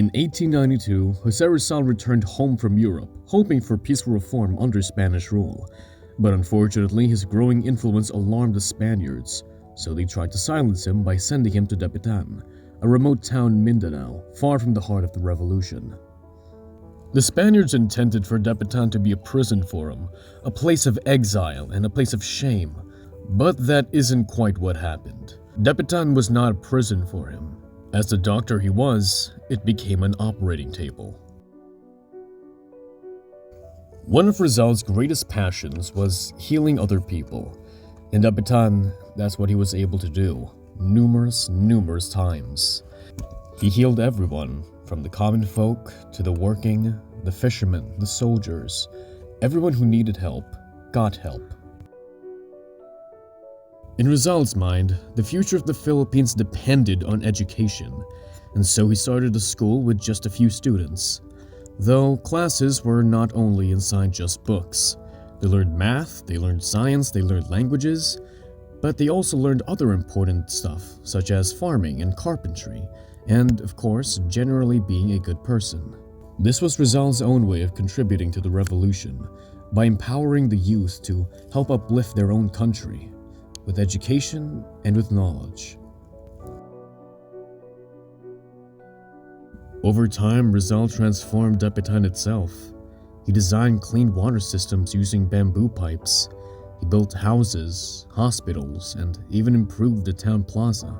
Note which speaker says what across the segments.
Speaker 1: In 1892, José Rizal returned home from Europe, hoping for peaceful reform under Spanish rule. But unfortunately, his growing influence alarmed the Spaniards, so they tried to silence him by sending him to Dapitan, a remote town in Mindanao, far from the heart of the revolution. The Spaniards intended for Dapitan to be a prison for him, a place of exile and a place of shame. But that isn't quite what happened. Dapitan was not a prison for him. As the doctor he was, it became an operating table. One of Rizal's greatest passions was healing other people. In Dapitan, that's what he was able to do, numerous times. He healed everyone, from the common folk to the working, the fishermen, the soldiers. Everyone who needed help got help. In Rizal's mind, the future of the Philippines depended on education, and so he started a school with just a few students. Though classes were not only inside just books. They learned math, they learned science, they learned languages, but they also learned other important stuff, such as farming and carpentry, and, of course, generally being a good person. This was Rizal's own way of contributing to the revolution, by empowering the youth to help uplift their own country, with education and with knowledge. Over time, Rizal transformed Dapitan itself. He designed clean water systems using bamboo pipes. He built houses, hospitals, and even improved the town plaza.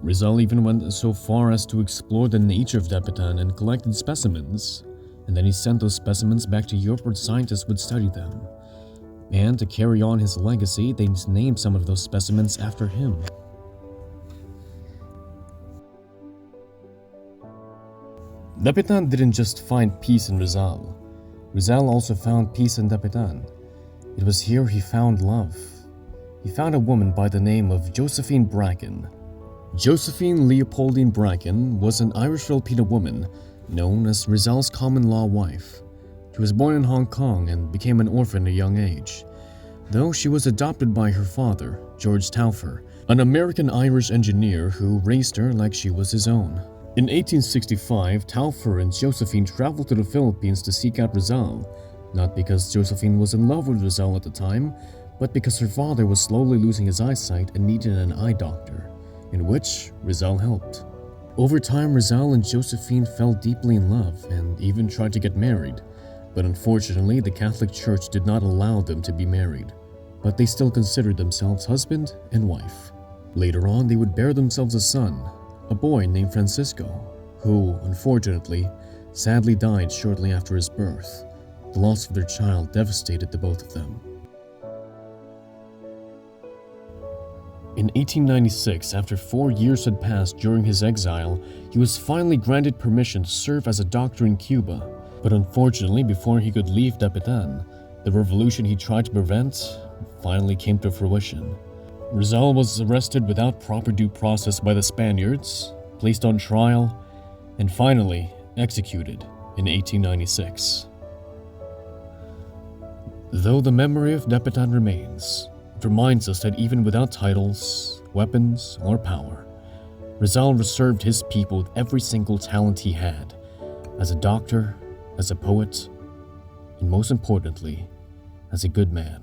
Speaker 1: Rizal even went so far as to explore the nature of Dapitan and collected specimens, and then he sent those specimens back to Europe where scientists would study them. And to carry on his legacy, they named some of those specimens after him. Dapitan didn't just find peace in Rizal. Rizal also found peace in Dapitan. It was here he found love. He found a woman by the name of Josephine Bracken. Josephine Leopoldine Bracken was an Irish-Filipino woman known as Rizal's common-law wife. She was born in Hong Kong and became an orphan at a young age, though she was adopted by her father, George Taufer, an American-Irish engineer who raised her like she was his own. In 1865, Taufer and Josephine traveled to the Philippines to seek out Rizal, not because Josephine was in love with Rizal at the time, but because her father was slowly losing his eyesight and needed an eye doctor, in which Rizal helped. Over time, Rizal and Josephine fell deeply in love and even tried to get married. But unfortunately, the Catholic Church did not allow them to be married, but they still considered themselves husband and wife. Later on, they would bear themselves a son, a boy named Francisco, who, unfortunately, sadly died shortly after his birth. The loss of their child devastated the both of them. In 1896, after 4 years had passed during his exile, he was finally granted permission to serve as a doctor in Cuba. But unfortunately, before he could leave Dapitan, the revolution he tried to prevent finally came to fruition. Rizal was arrested without proper due process by the Spaniards, placed on trial, and finally executed in 1896. Though the memory of Dapitan remains, it reminds us that even without titles, weapons, or power, Rizal served his people with every single talent he had, as a doctor, as a poet, and most importantly, as a good man.